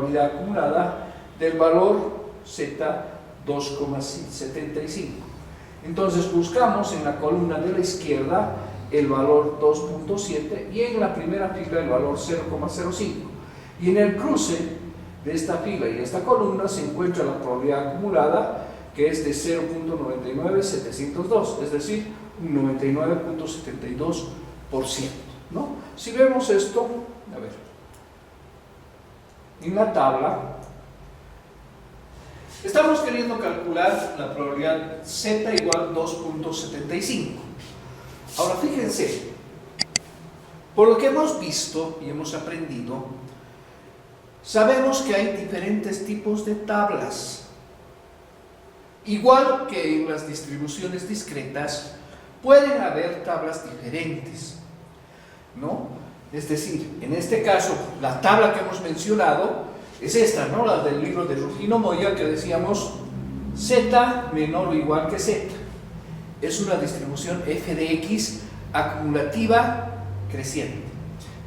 probabilidad acumulada del valor Z 2,75. Entonces buscamos en la columna de la izquierda el valor 2.7 y en la primera fila el valor 0,05. Y en el cruce de esta fila y esta columna se encuentra la probabilidad acumulada, que es de 0.99702, es decir, un 99.72%, ¿no? Si vemos esto, a ver, en la tabla, estamos queriendo calcular la probabilidad Z igual 2.75. Ahora fíjense, por lo que hemos visto y hemos aprendido, sabemos que hay diferentes tipos de tablas. Igual que en las distribuciones discretas, pueden haber tablas diferentes, ¿no? Es decir, en este caso, la tabla que hemos mencionado es esta, ¿no? La del libro de Rufino Moya, que decíamos Z menor o igual que Z. Es una distribución f de x acumulativa creciente.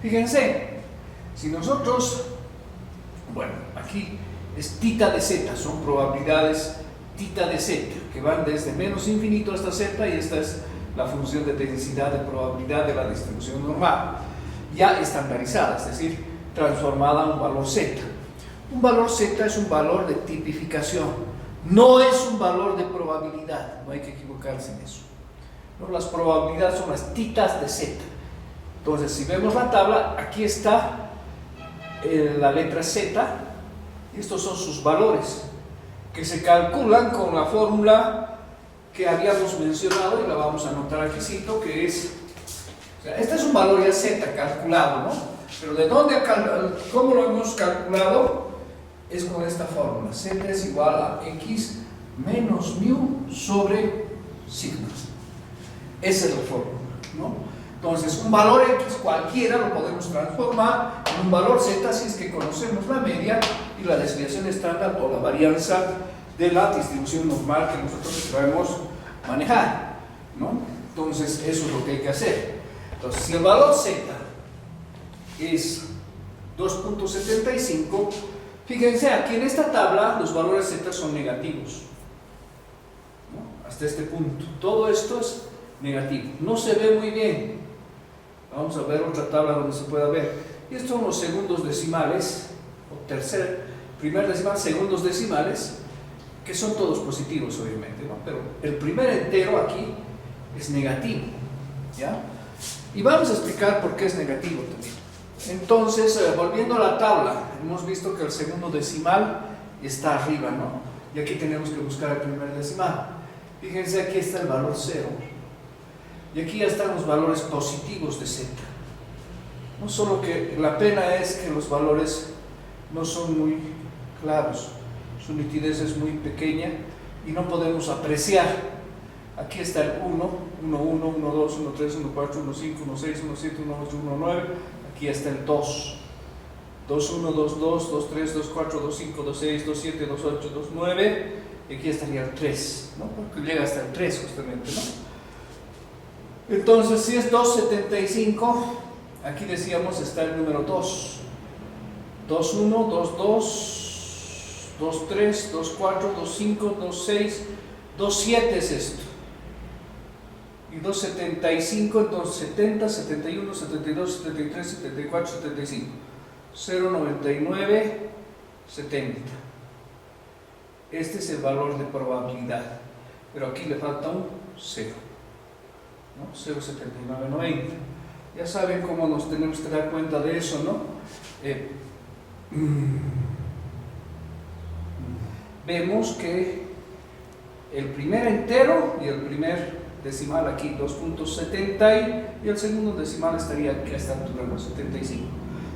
Fíjense, si nosotros, bueno, aquí es tita de z, son probabilidades tita de z, que van desde menos infinito hasta z, y esta es la función de densidad de probabilidad de la distribución normal, ya estandarizada, es decir, transformada a un valor z. Un valor z es un valor de tipificación, no es un valor de probabilidad, no hay que equivocarse en eso, ¿no? Las probabilidades son las titas de z. Entonces, si vemos la tabla, aquí está la letra z, y estos son sus valores, que se calculan con la fórmula que habíamos mencionado, y la vamos a anotar aquí, que es, o sea, este es un valor ya z calculado, ¿no? Pero ¿de dónde, cómo lo hemos calculado? Es con esta fórmula, z es igual a x menos mu sobre sigma. Esa es la fórmula, ¿no? Entonces, un valor x cualquiera lo podemos transformar en un valor z si es que conocemos la media y la desviación estándar o la varianza de la distribución normal que nosotros sabemos manejar, ¿no? Entonces, eso es lo que hay que hacer. Entonces, si el valor z es 2.75, fíjense, aquí en esta tabla los valores z son negativos, ¿no? Hasta este punto. Todo esto es negativo. No se ve muy bien. Vamos a ver otra tabla donde se pueda ver. Y estos son los segundos decimales, o primer decimal, segundos decimales, que son todos positivos, obviamente, ¿no? Pero el primer entero aquí es negativo, ¿ya? Y vamos a explicar por qué es negativo también. Entonces, volviendo a la tabla, hemos visto que el segundo decimal está arriba, ¿no? Y aquí tenemos que buscar el primer decimal. Fíjense, aquí está el valor 0. Y aquí ya están los valores positivos de z. No solo que la pena es que los valores no son muy claros, su nitidez es muy pequeña y no podemos apreciar. Aquí está el 1, 1, 1, 1, 2, 1, 3, 1, 4, 1, 5, 1, 6, 1, 7, 1, 8, 1, 9. Aquí está el 2, 2, 1, 2, 2, 2, 3, 2, 4, 2, 5, 2, 6, 2, 7, 2, 8, 2, 9. Y aquí estaría el 3, ¿no? Porque llega hasta el 3 justamente, ¿no? Entonces, si es 2.75, aquí decíamos está el número 2. 2.1, 2.2, 2.3, 2.4, 2.5, 2.6, 2.7 es esto. Y 2.75, entonces 70, 71, 72, 73, 74, 75. 0.99, 70. Este es el valor de probabilidad. Pero aquí le falta un 0. ¿No? 0.7990. Ya saben cómo nos tenemos que dar cuenta de eso, ¿no? Vemos que el primer entero y el primer decimal aquí 2.70 y el segundo decimal estaría aquí a esta altura, ¿no? 75.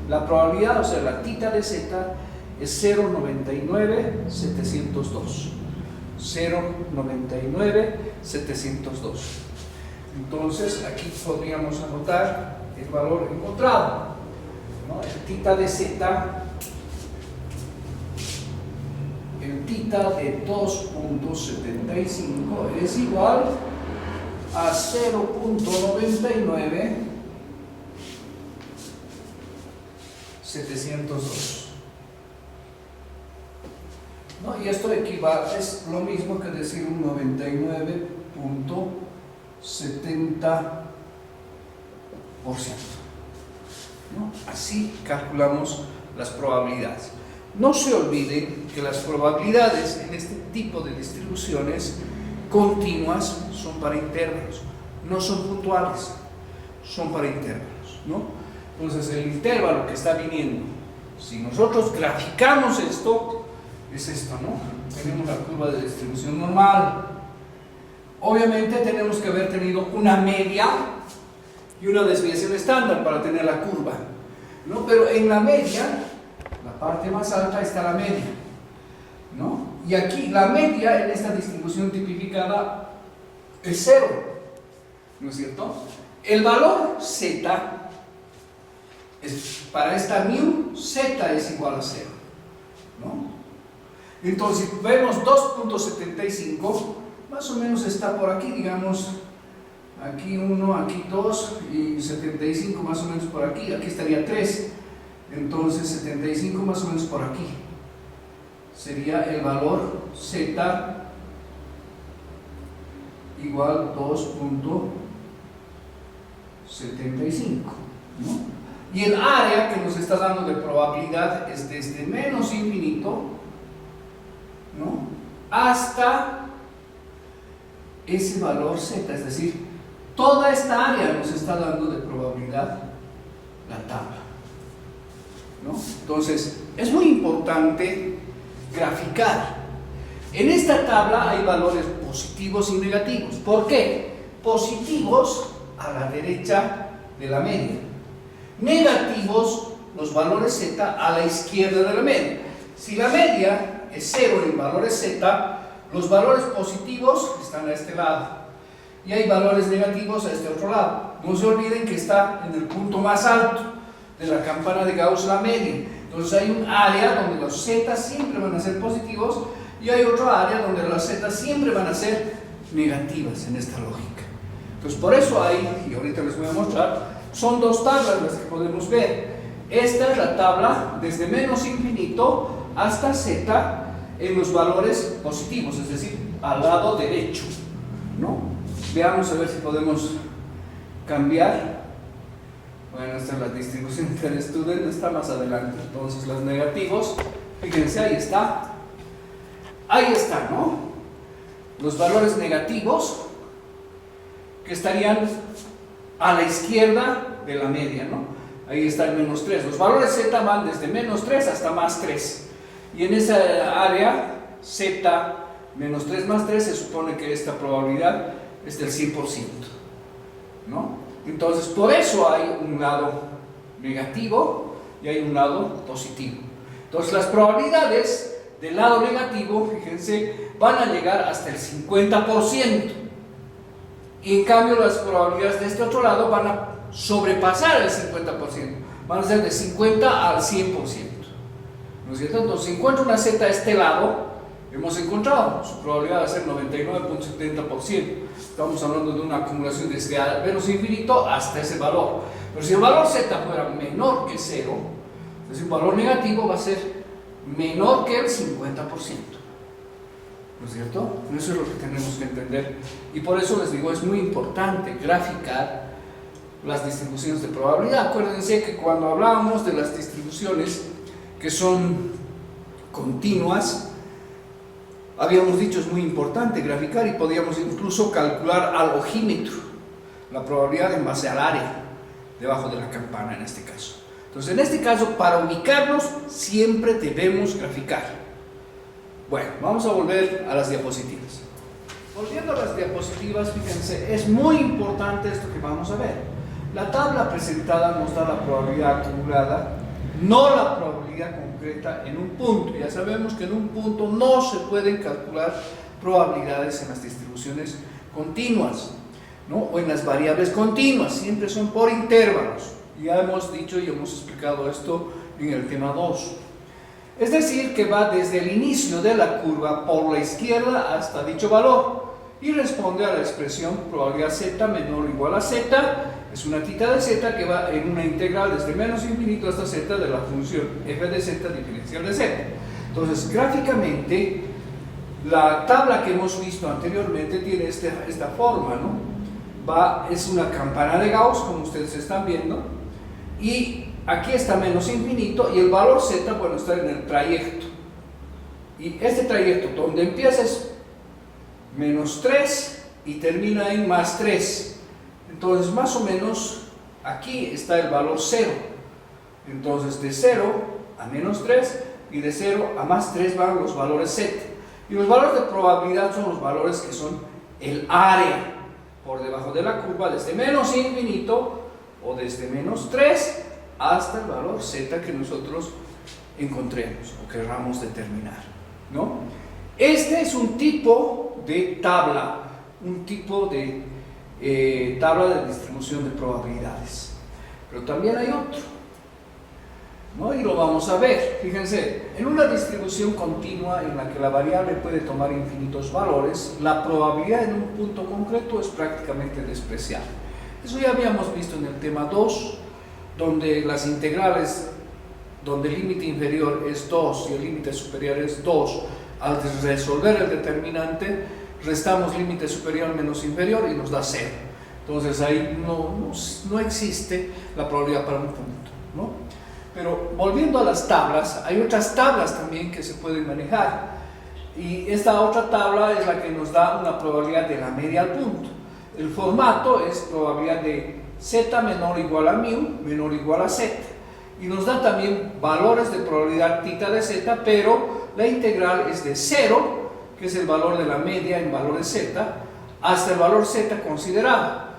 La probabilidad, o sea, la tita de z es 0.99702. 0.99702. Entonces, aquí podríamos anotar el valor encontrado, ¿no? El tita de z, el tita de 2.75 es igual a 0.99702. ¿no? Y esto equivale, es lo mismo que decir un 99.70%, ¿no? Así calculamos las probabilidades. No se olviden que las probabilidades en este tipo de distribuciones continuas son para intervalos, no son puntuales, son para intervalos, ¿no? Entonces el intervalo que está viniendo, si nosotros graficamos esto, es esto, ¿no? Tenemos la curva de distribución normal. Obviamente tenemos que haber tenido una media y una desviación estándar para tener la curva, ¿no? Pero en la media, la parte más alta está la media, ¿no? Y aquí la media en esta distribución tipificada es 0, ¿no es cierto? El valor z, para esta mu, z es igual a 0, ¿no? Entonces, si vemos 2.75, más o menos está por aquí, digamos, aquí 1, aquí 2, y 75 más o menos por aquí, aquí estaría 3, entonces 75 más o menos por aquí, sería el valor z igual 2.75, ¿no? Y el área que nos está dando de probabilidad es desde menos infinito, ¿no?, hasta ese valor z, es decir, toda esta área nos está dando de probabilidad la tabla, ¿no? Entonces, es muy importante graficar. En esta tabla hay valores positivos y negativos. ¿Por qué? Positivos a la derecha de la media, negativos los valores z a la izquierda de la media. Si la media es 0 en valores z, los valores positivos están a este lado y hay valores negativos a este otro lado. No se olviden que está en el punto más alto de la campana de Gauss la media. Entonces hay un área donde los z siempre van a ser positivos y hay otro área donde las z siempre van a ser negativas en esta lógica. Entonces por eso hay, y ahorita les voy a mostrar, son dos tablas las que podemos ver. Esta es la tabla desde menos infinito hasta z en los valores positivos, es decir, al lado derecho, ¿no? Veamos a ver si podemos cambiar. Bueno, esta es la distribución interestudent, está más adelante. Entonces los negativos, fíjense, ahí está, ¿no? Los valores negativos que estarían a la izquierda de la media, ¿no? Ahí está el menos 3. Los valores z van desde menos 3 hasta más 3. Y en esa área, z menos 3 más 3, se supone que esta probabilidad es del 100%, ¿no? Entonces, por eso hay un lado negativo y hay un lado positivo. Entonces, las probabilidades del lado negativo, fíjense, van a llegar hasta el 50%. Y en cambio, las probabilidades de este otro lado van a sobrepasar el 50%. Van a ser de 50 al 100%. ¿No es cierto? Entonces, si encuentro una z a este lado, hemos encontrado, su probabilidad va a ser 99.70%. Estamos hablando de una acumulación desde menos infinito hasta ese valor. Pero si el valor z fuera menor que 0, es decir, un valor negativo va a ser menor que el 50%. ¿No es cierto? Eso es lo que tenemos que entender. Y por eso les digo, es muy importante graficar las distribuciones de probabilidad. Acuérdense que cuando hablábamos de las distribuciones que son continuas, habíamos dicho es muy importante graficar y podíamos incluso calcular al ojímetro la probabilidad en base al área debajo de la campana en este caso. Entonces, en este caso, para ubicarnos siempre debemos graficar. Bueno, vamos a volver a las diapositivas. Volviendo a las diapositivas, fíjense, es muy importante esto que vamos a ver. La tabla presentada nos da la probabilidad acumulada, no la probabilidad concreta en un punto. Ya sabemos que en un punto no se pueden calcular probabilidades en las distribuciones continuas, ¿no? O en las variables continuas, siempre son por intervalos. Ya hemos dicho y hemos explicado esto en el tema 2. Es decir, que va desde el inicio de la curva por la izquierda hasta dicho valor y responde a la expresión probabilidad z menor o igual a z. Es una tita de z que va en una integral desde menos infinito hasta z de la función f de z diferencial de z. Entonces, gráficamente, la tabla que hemos visto anteriormente tiene esta forma, ¿no? Es una campana de Gauss, como ustedes están viendo, y aquí está menos infinito, y el valor z, bueno, está en el trayecto. Y este trayecto, donde empieza es menos 3 y termina en más 3. Entonces, más o menos, aquí está el valor 0. Entonces, de 0 a menos 3 y de 0 a más 3 van los valores z. Y los valores de probabilidad son los valores que son el área por debajo de la curva, desde menos infinito o desde menos 3 hasta el valor z que nosotros encontremos o queramos determinar, ¿no? Este es un tipo de tabla, un tipo de tabla de distribución de probabilidades. Pero también hay otro, ¿no? Y lo vamos a ver. Fíjense, en una distribución continua en la que la variable puede tomar infinitos valores, la probabilidad en un punto concreto es prácticamente despreciable. Eso ya habíamos visto en el tema 2, donde las integrales, donde el límite inferior es 2 y el límite superior es 2, al resolver el determinante, restamos límite superior menos inferior y nos da 0. Entonces ahí no existe la probabilidad para un punto, ¿no? Pero volviendo a las tablas, hay otras tablas también que se pueden manejar. Y esta otra tabla es la que nos da una probabilidad de la media al punto. El formato es probabilidad de z menor o igual a mu, menor o igual a z. Y nos da también valores de probabilidad θ de z, pero la integral es de 0, que es el valor de la media en valores z, hasta el valor z considerado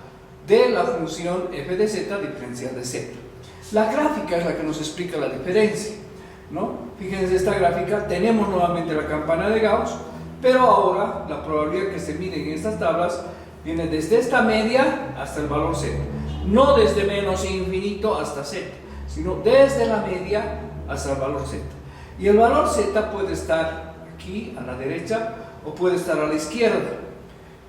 de la función f de z diferencial de z. La gráfica es la que nos explica la diferencia, ¿no? Fíjense esta gráfica, tenemos nuevamente la campana de Gauss, pero ahora la probabilidad que se mide en estas tablas viene desde esta media hasta el valor z, no desde menos infinito hasta z, sino desde la media hasta el valor z. Y el valor z puede estar aquí a la derecha o puede estar a la izquierda,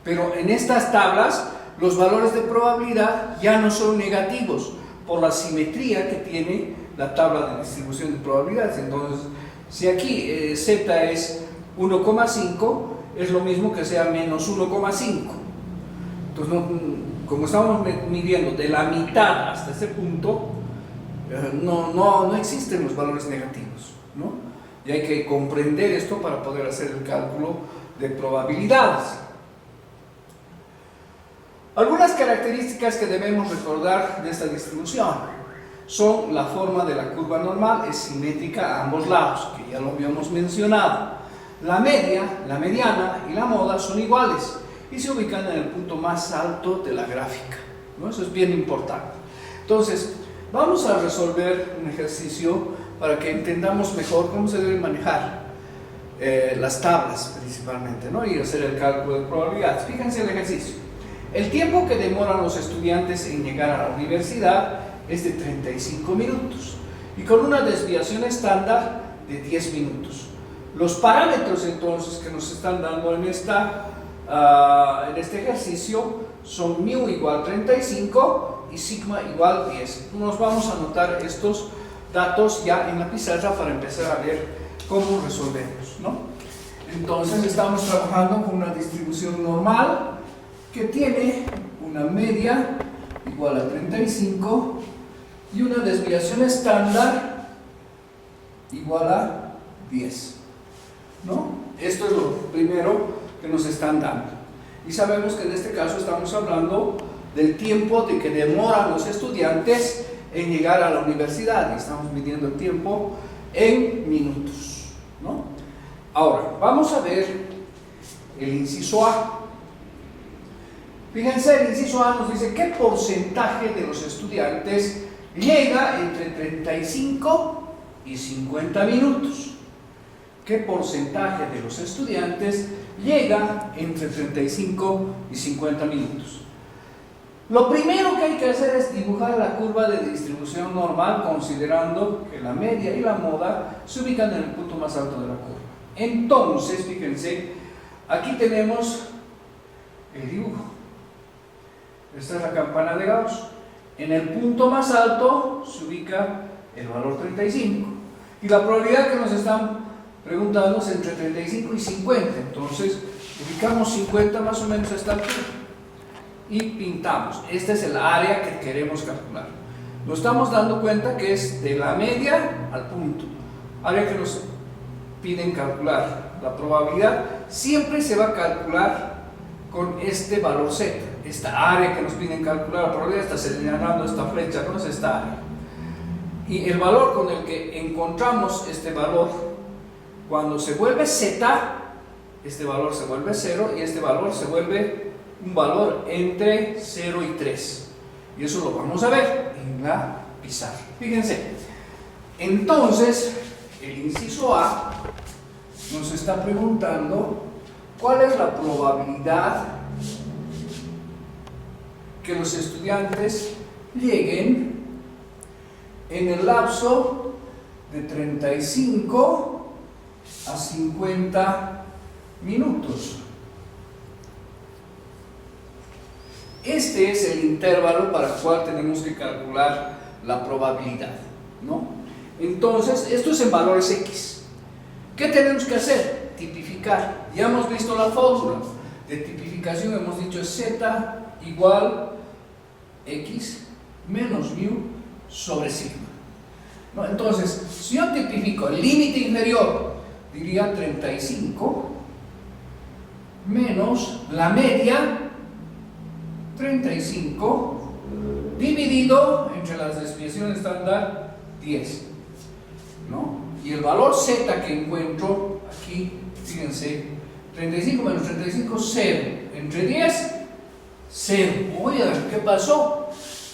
pero en estas tablas los valores de probabilidad ya no son negativos por la simetría que tiene la tabla de distribución de probabilidades. Entonces, si aquí z es 1,5, es lo mismo que sea menos 1,5. Entonces, como estamos midiendo de la mitad hasta ese punto, no existen los valores negativos, ¿no? Y hay que comprender esto para poder hacer el cálculo de probabilidades. Algunas características que debemos recordar de esta distribución son la forma de la curva normal, es simétrica a ambos lados, que ya lo habíamos mencionado. La media, la mediana y la moda son iguales y se ubican en el punto más alto de la gráfica, ¿no? Eso es bien importante. Entonces, vamos a resolver un ejercicio para que entendamos mejor cómo se deben manejar las tablas principalmente, ¿no? Y hacer el cálculo de probabilidades. Fíjense el ejercicio. El tiempo que demoran los estudiantes en llegar a la universidad es de 35 minutos y con una desviación estándar de 10 minutos. Los parámetros entonces que nos están dando en este ejercicio son mu igual 35 y sigma igual 10. Nos vamos a anotar estos datos ya en la pizarra para empezar a ver cómo resolvemos, ¿no? Entonces estamos trabajando con una distribución normal que tiene una media igual a 35 y una desviación estándar igual a 10, ¿no? Esto es lo primero que nos están dando. Y sabemos que en este caso estamos hablando del tiempo de que demoran los estudiantes en llegar a la universidad y estamos midiendo el tiempo en minutos, ¿no? Ahora, vamos a ver el inciso A. Fíjense, el inciso A nos dice qué porcentaje de los estudiantes llega entre 35 y 50 minutos. ¿Qué porcentaje de los estudiantes llega entre 35 y 50 minutos? Lo primero que hay que hacer es dibujar la curva de distribución normal considerando que la media y la moda se ubican en el punto más alto de la curva. Entonces, fíjense, aquí tenemos el dibujo. Esta es la campana de Gauss. En el punto más alto se ubica el valor 35. Y la probabilidad que nos están preguntarnos entre 35 y 50. Entonces, ubicamos 50 más o menos a esta altura y pintamos. Este es el área que queremos calcular. Nos estamos dando cuenta que es de la media al punto. Área que nos piden calcular. La probabilidad siempre se va a calcular con este valor Z. Esta área que nos piden calcular, la probabilidad está señalando esta flecha, no es esta área. Y el valor con el que encontramos este valor, cuando se vuelve Z, este valor se vuelve 0 y este valor se vuelve un valor entre 0 y 3. Y eso lo vamos a ver en la pizarra. Fíjense. Entonces, el inciso A nos está preguntando cuál es la probabilidad que los estudiantes lleguen en el lapso de 35 a 50 minutos. Este es el intervalo para el cual tenemos que calcular la probabilidad, ¿no? Entonces, esto es en valores X. ¿Qué tenemos que hacer? Tipificar. Ya hemos visto la fórmula de tipificación, hemos dicho Z igual X menos mu sobre sigma, ¿no? Entonces, si yo tipifico el límite inferior, diría 35 menos la media 35 dividido entre las desviaciones estándar 10, ¿no? Y el valor Z que encuentro aquí, fíjense, 35 menos 35, 0. Entre 10, 0. Oye, ¿qué pasó?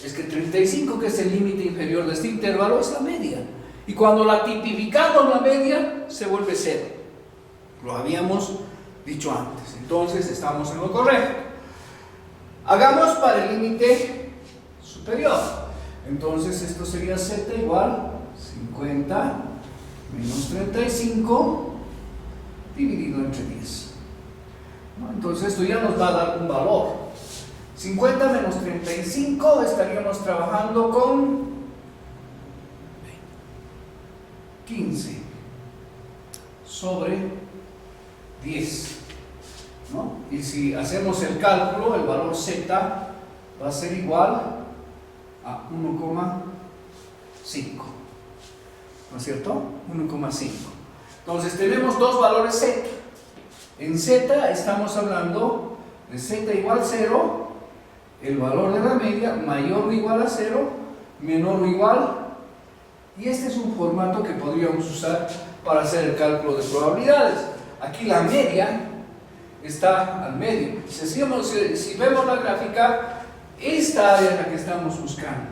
Es que 35, que es el límite inferior de este intervalo, es la media. Y cuando la tipificamos la media, se vuelve 0. Lo habíamos dicho antes. Entonces, estamos en lo correcto. Hagamos para el límite superior. Entonces, esto sería Z igual 50 menos 35 dividido entre 10. ¿No? Entonces, esto ya nos va a dar un valor. 50 menos 35 estaríamos trabajando con 15 sobre 10, ¿no? Y si hacemos el cálculo, el valor Z va a ser igual a 1,5, ¿no es cierto? 1,5. Entonces tenemos dos valores Z. En Z estamos hablando de Z igual 0, el valor de la media mayor o igual a 0, menor o igual, y este es un formato que podríamos usar para hacer el cálculo de probabilidades. Aquí la media está al medio. Si vemos la gráfica, esta área es la que estamos buscando,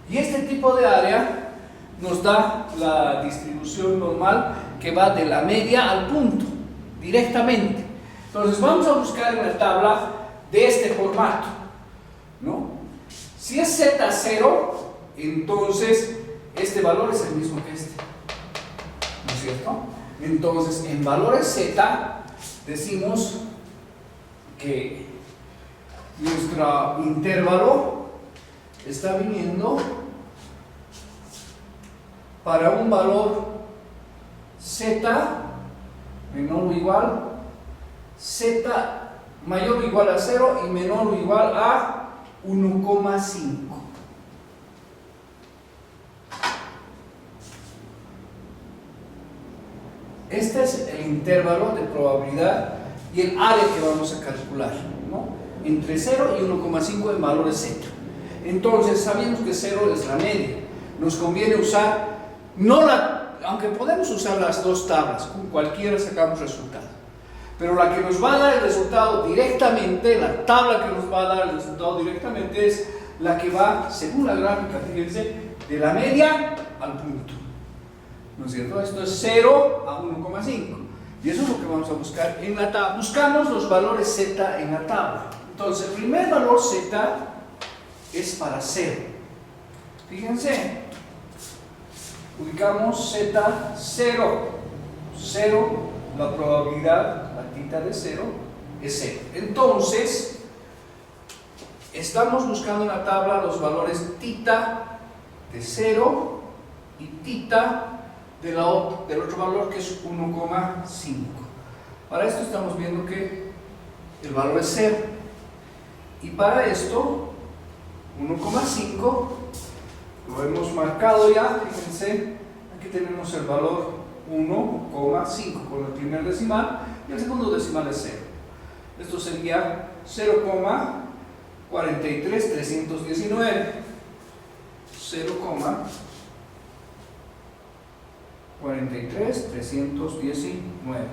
y este tipo de área nos da la distribución normal que va de la media al punto, directamente. Entonces vamos a buscar en la tabla de este formato, ¿no? Si es Z0, entonces este valor es el mismo que este, ¿no es cierto? Entonces en valores Z decimos que nuestro intervalo está viniendo para un valor Z menor o igual, Z mayor o igual a 0 y menor o igual a 1,5. Este es el intervalo de probabilidad y el área que vamos a calcular, ¿no? Entre 0 y 1,5 en valores Z. Entonces, sabemos que 0 es la media. Nos conviene usar, aunque podemos usar las dos tablas, con cualquiera sacamos resultado. Pero la que nos va a dar el resultado directamente, la tabla que nos va a dar el resultado directamente es la que va, según la gráfica, fíjense, de la media al punto, ¿no es cierto? Esto es 0 a 1,5. Y eso es lo que vamos a buscar en la tabla. Buscamos los valores Z en la tabla. Entonces, el primer valor Z es para 0. Fíjense, ubicamos Z 0. 0, la probabilidad, la tita de 0, es 0. Entonces, estamos buscando en la tabla los valores tita de 0 y tita del otro valor, que es 1,5. Para esto estamos viendo que el valor es 0. Y para esto, 1,5 lo hemos marcado ya. Fíjense, aquí tenemos el valor 1,5 con el primer decimal y el segundo decimal es 0. Esto sería 0,43319. 0,43319.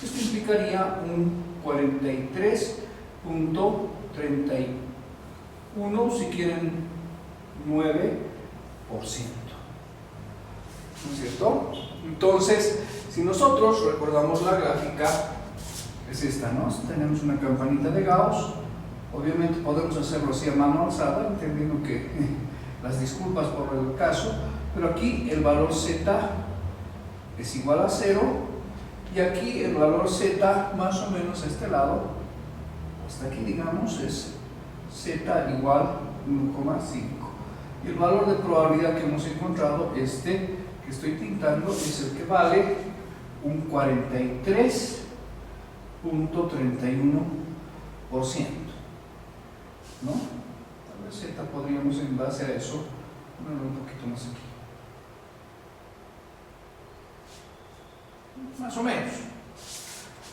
Esto implicaría un 43.31, si quieren 9%. ¿No es cierto? Entonces, si nosotros recordamos la gráfica, es esta, ¿no? Tenemos una campanita de Gauss. Obviamente podemos hacerlo así a mano alzada, entendiendo que las disculpas por el caso, pero aquí el valor z es igual a 0 y aquí el valor z más o menos a este lado, hasta aquí digamos, es z igual a 1,5. Y el valor de probabilidad que hemos encontrado, este que estoy pintando, es el que vale un 43.31%. ¿No? Tal vez z podríamos, en base a eso, ponerlo un poquito más aquí. Más o menos.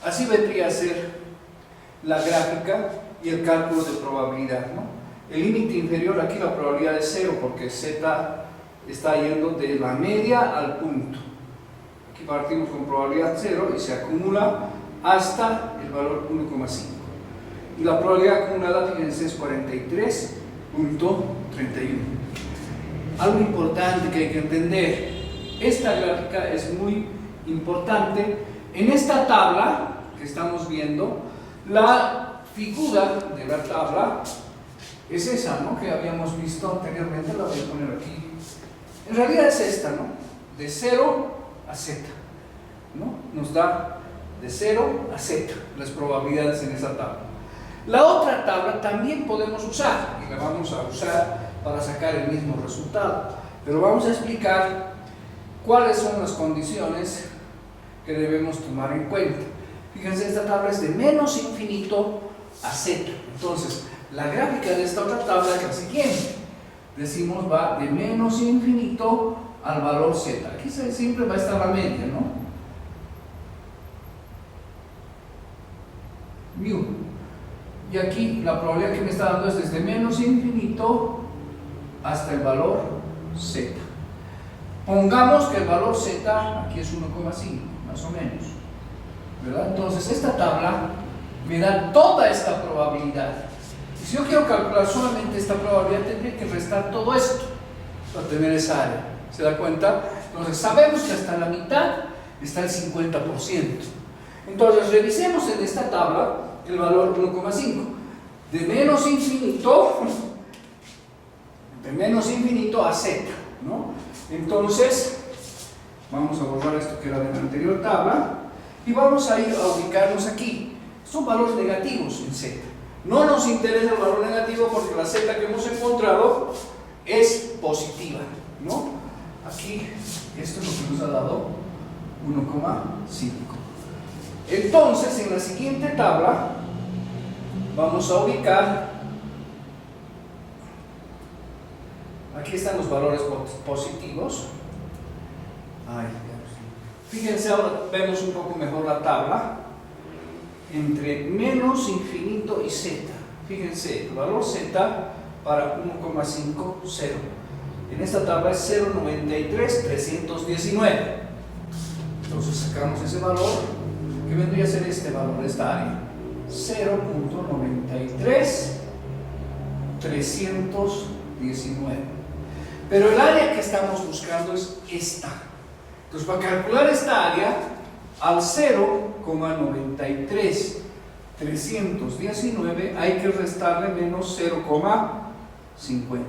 Así vendría a ser la gráfica y el cálculo de probabilidad, ¿no? El límite inferior, aquí la probabilidad es 0 porque z está yendo de la media al punto. Aquí partimos con probabilidad 0 y se acumula hasta el valor 1,5. Y la probabilidad acumulada, fíjense, es 43.31. Algo importante que hay que entender, esta gráfica es muy importante. En esta tabla que estamos viendo, la figura de la tabla es esa, ¿no?, que habíamos visto anteriormente. La voy a poner aquí. En realidad es esta, ¿no?, de 0 a z, ¿no? Nos da de 0 a z las probabilidades en esa tabla. La otra tabla también podemos usar, y la vamos a usar para sacar el mismo resultado, pero vamos a explicar cuáles son las condiciones que debemos tomar en cuenta. Fíjense, esta tabla es de menos infinito a z. Entonces, la gráfica de esta otra tabla es la siguiente. Decimos, va de menos infinito al valor z. Aquí siempre va a estar la media, ¿no? Mu. Y aquí la probabilidad que me está dando es desde menos infinito hasta el valor z. Pongamos que el valor z aquí es 1,5, más o menos, ¿verdad? Entonces esta tabla me da toda esta probabilidad. Y si yo quiero calcular solamente esta probabilidad, tendría que restar todo esto para tener esa área. ¿Se da cuenta? Entonces sabemos que hasta la mitad está el 50%. Entonces revisemos en esta tabla el valor 1,5. De menos infinito a z, ¿no? Entonces, vamos a borrar esto que era de la anterior tabla y vamos a ir a ubicarnos aquí. Son valores negativos en z. No nos interesa el valor negativo porque la z que hemos encontrado es positiva, ¿no? Aquí, esto es lo que nos ha dado 1,5. Entonces, en la siguiente tabla vamos a ubicar, aquí están los valores positivos. Fíjense, ahora vemos un poco mejor la tabla entre menos infinito y z. Fíjense, el valor z para 1,5, 0. En esta tabla es 0,93,319. Entonces sacamos ese valor, que vendría a ser este valor de esta área, 0,93,319. Pero el área que estamos buscando es esta. Entonces, para calcular esta área, al 0,93,319 hay que restarle menos 0,50,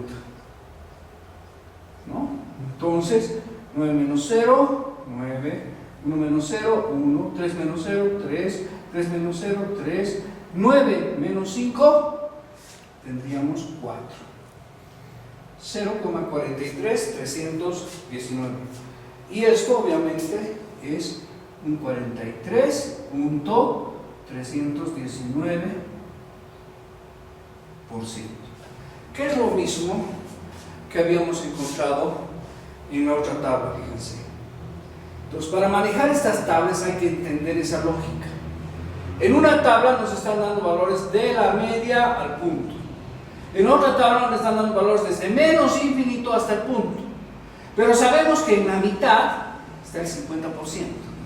¿no? Entonces, 9 menos 0, 9, 1 menos 0, 1, 3 menos 0, 3, 3 menos 0, 3, 9 menos 5, tendríamos 4. 0,43319. Y esto obviamente es un 43.319%, que es lo mismo que habíamos encontrado en la otra tabla, fíjense. Entonces, para manejar estas tablas hay que entender esa lógica. En una tabla nos están dando valores de la media al punto. En otra tabla nos están dando valores desde menos infinito hasta el punto. Pero sabemos que en la mitad está el 50% de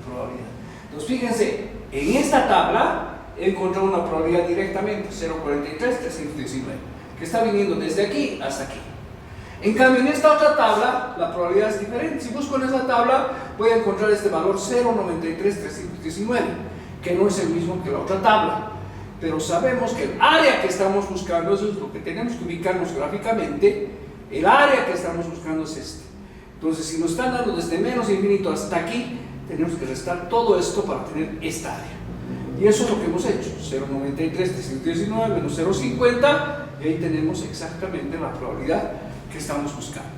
probabilidad. Entonces, fíjense, en esta tabla he encontrado una probabilidad directamente, 0.43.319, que está viniendo desde aquí hasta aquí. En cambio, en esta otra tabla, la probabilidad es diferente. Si busco en esa tabla, voy a encontrar este valor 0.93.319, que no es el mismo que la otra tabla. Pero sabemos que el área que estamos buscando, eso es lo que tenemos que ubicarnos gráficamente, el área que estamos buscando es este. Entonces, si nos están dando desde menos infinito hasta aquí, tenemos que restar todo esto para tener esta área. Y eso es lo que hemos hecho, 0.93.319 menos 0.50, y ahí tenemos exactamente la probabilidad que estamos buscando.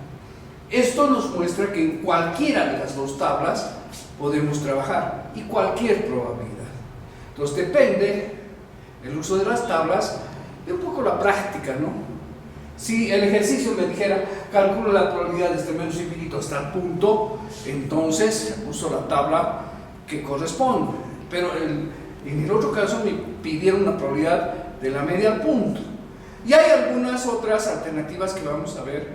Esto nos muestra que en cualquiera de las dos tablas podemos trabajar, y cualquier probabilidad. Entonces depende el uso de las tablas de un poco la práctica, ¿no? Si el ejercicio me dijera, calcula la probabilidad desde menos infinito hasta el punto, entonces uso la tabla que corresponde. Pero en el otro caso me pidieron una probabilidad de la media al punto. Y hay algunas otras alternativas que vamos a ver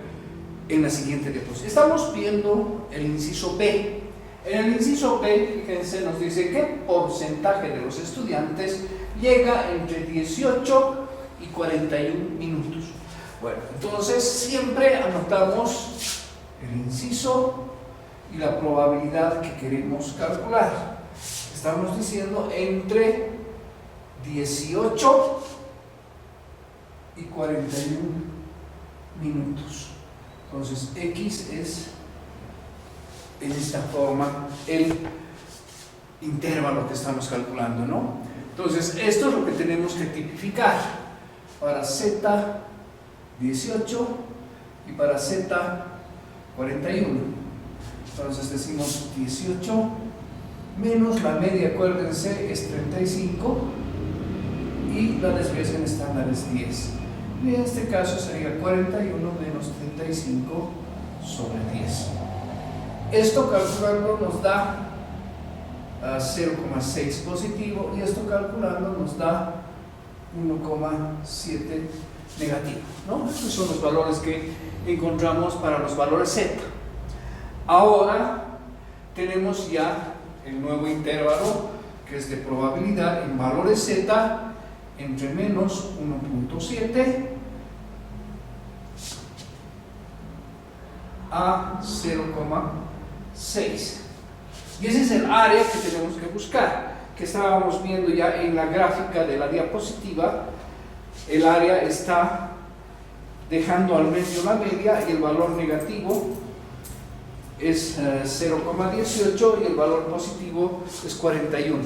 en la siguiente diapositiva. Estamos viendo el inciso B. En el inciso B, fíjense, nos dice qué porcentaje de los estudiantes llega entre 18 y 41 minutos. Bueno, entonces siempre anotamos el inciso y la probabilidad que queremos calcular. Estamos diciendo entre 18 y 41 minutos. Entonces X es en esta forma el intervalo que estamos calculando, ¿no? Entonces esto es lo que tenemos que tipificar para Z 18 y para Z 41. Entonces decimos 18 menos la media, acuérdense, es 35 y la desviación estándar es 10. Y en este caso sería 41 menos 35 sobre 10. Esto calculando nos da 0,6 positivo y esto calculando nos da 1,7 negativo, ¿no? Estos son los valores que encontramos para los valores Z. Ahora tenemos ya el nuevo intervalo que es de probabilidad en valores Z entre menos 1.7 a 0,6. Y ese es el área que tenemos que buscar, que estábamos viendo ya en la gráfica de la diapositiva. El área está dejando al medio la media y el valor negativo es 0,18 y el valor positivo es 41.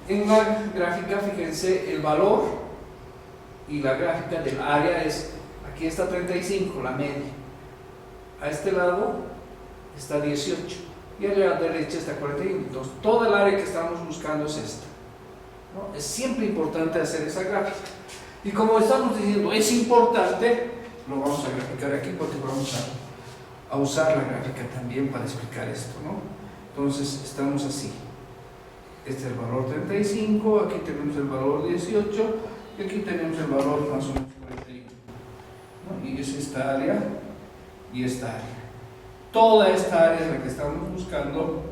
En la gráfica, fíjense, el valor y la gráfica del área es, aquí está 35, la media, a este lado está 18 y a la derecha está 41. Entonces toda el área que estamos buscando es esta, ¿no? Es siempre importante hacer esa gráfica. Y como estamos diciendo, es importante, lo vamos a graficar aquí porque vamos a usar la gráfica también para explicar esto, ¿no? Entonces estamos así. Este es el valor 35, aquí tenemos el valor 18 y aquí tenemos el valor más o menos 41, ¿no? Y es esta área y esta área. Toda esta área es la que estamos buscando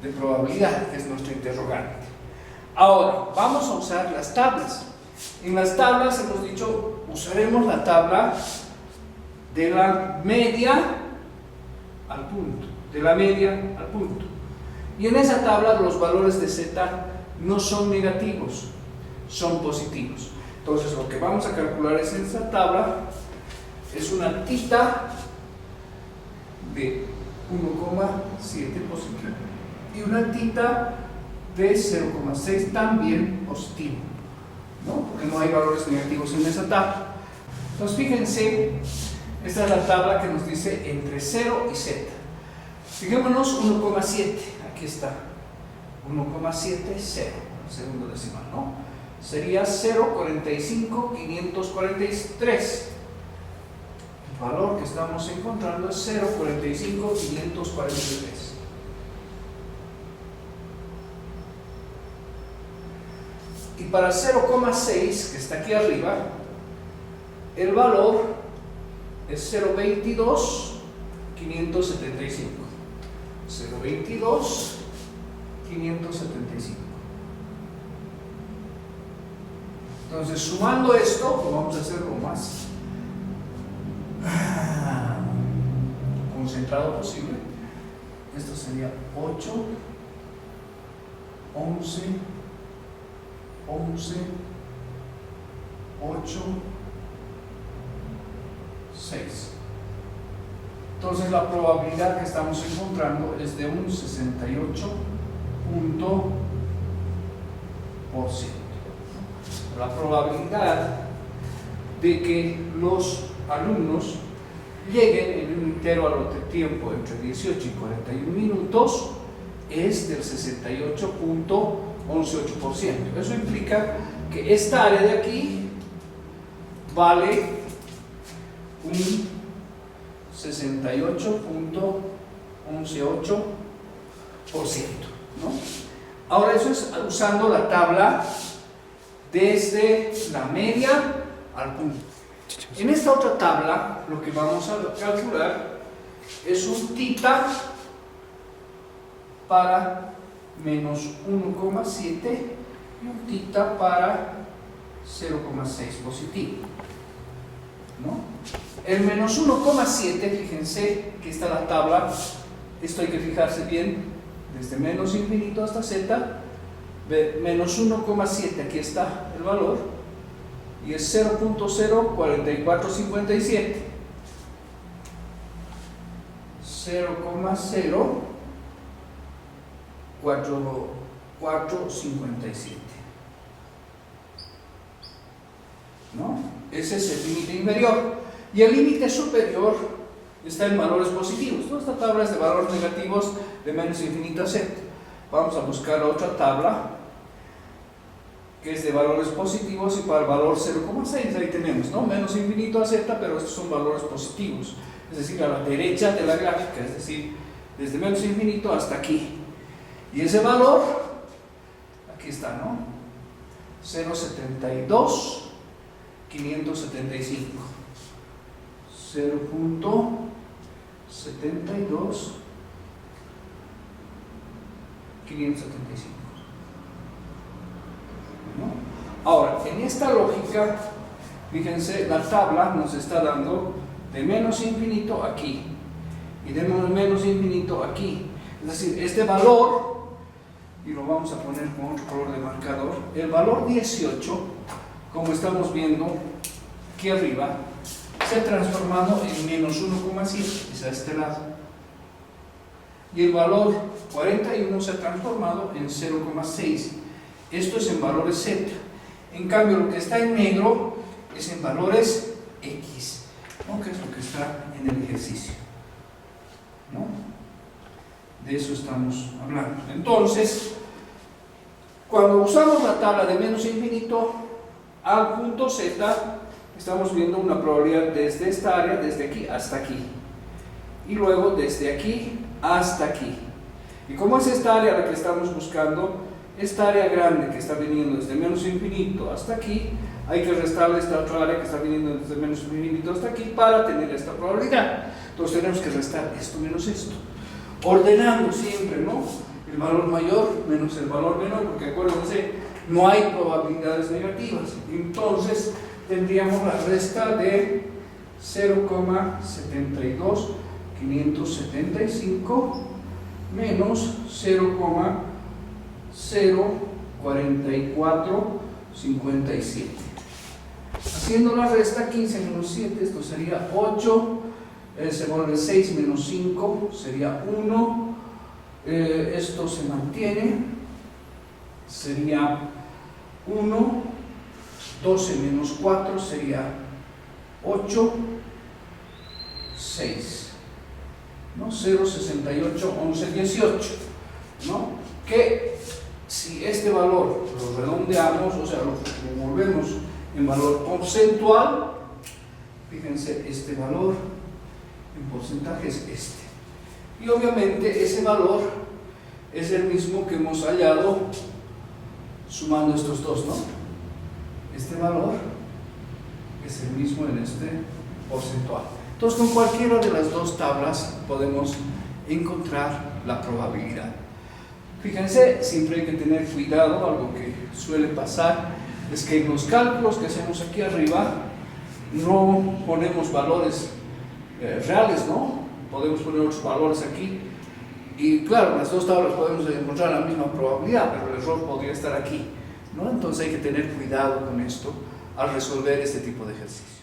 de probabilidad, que es nuestro interrogante. Ahora, vamos a usar las tablas. En las tablas hemos dicho, usaremos la tabla de la media al punto, de la media al punto. Y en esa tabla los valores de Z no son negativos, son positivos. Entonces lo que vamos a calcular es en esa tabla, es una tita de 1,7 positivo y una tita de 0,6 también positivo, ¿no? Porque no hay valores negativos en esa tabla. Entonces fíjense, esta es la tabla que nos dice entre 0 y Z. Fijémonos 1,7, aquí está, 1,70, segundo decimal, ¿no? Sería 0,45543. El valor que estamos encontrando es 0,45543. Y para 0,6, que está aquí arriba, el valor es 0,22575. 0,22575. Entonces, sumando esto, pues vamos a hacerlo más concentrado posible. Esto sería 8, 11, 11, 8, 6. Entonces la probabilidad que estamos encontrando es de un 68%. La probabilidad de que los alumnos lleguen en un intervalo de tiempo entre 18 y 41 minutos es del 68.18%. Eso implica que esta área de aquí vale un 68.118%, ¿no? Ahora eso es usando la tabla desde la media al punto. En esta otra tabla lo que vamos a calcular es un θ para menos 1,7 y un θ para 0,6 positivo, ¿no? El menos 1,7, fíjense que está la tabla, esto hay que fijarse bien, desde menos infinito hasta z, menos 1,7, aquí está el valor, y es 0.04457. 0,04457, ¿no? Ese es el límite inferior. Y el límite superior está en valores positivos. Toda esta tabla es de valores negativos de menos infinito a z. Vamos a buscar otra tabla que es de valores positivos y para el valor 0,6. Ahí tenemos, ¿no? Menos infinito a z, pero estos son valores positivos. Es decir, a la derecha de la gráfica, es decir, desde menos infinito hasta aquí. Y ese valor, aquí está, ¿no? 0,72, 575. 0.72, 575. ¿No? Ahora, en esta lógica, fíjense, la tabla nos está dando de menos infinito aquí y de menos infinito aquí. Es decir, este valor, y lo vamos a poner con otro color de marcador, el valor 18, como estamos viendo aquí arriba, se ha transformado en menos 1,7, es a este lado. Y el valor 41 se ha transformado en 0,6. Esto es en valores Z. En cambio, lo que está en negro es en valores X, ¿no? Que es lo que está en el ejercicio, ¿no? De eso estamos hablando. Entonces, cuando usamos la tabla de menos infinito al punto Z, estamos viendo una probabilidad desde esta área, desde aquí hasta aquí, y luego desde aquí hasta aquí. Y como es esta área la que estamos buscando, esta área grande que está viniendo desde menos infinito hasta aquí, hay que restarle esta otra área que está viniendo desde menos infinito hasta aquí para tener esta probabilidad. Entonces tenemos que restar esto menos esto, ordenando siempre, ¿no? El valor mayor menos el valor menor, porque acuérdense, no hay probabilidades negativas. Entonces tendríamos la resta de 0,72575 menos 0,04457. Haciendo la resta, 15 menos 7, esto sería 8, se vuelve 6 menos 5, sería 1, esto se mantiene, sería 1, 12 menos 4 sería 8, 6, ¿no? 0,68, 11, 18, ¿no? Que si este valor lo redondeamos, o sea, lo volvemos en valor porcentual, fíjense, este valor en porcentaje es este. Y obviamente ese valor es el mismo que hemos hallado sumando estos dos, ¿no? Este valor es el mismo en este porcentual. Entonces, con cualquiera de las dos tablas podemos encontrar la probabilidad. Fíjense, siempre hay que tener cuidado, algo que suele pasar es que en los cálculos que hacemos aquí arriba no ponemos valores reales, ¿no? Podemos poner otros valores aquí y claro, en las dos tablas podemos encontrar la misma probabilidad, pero el error podría estar aquí, ¿no? Entonces hay que tener cuidado con esto al resolver este tipo de ejercicios.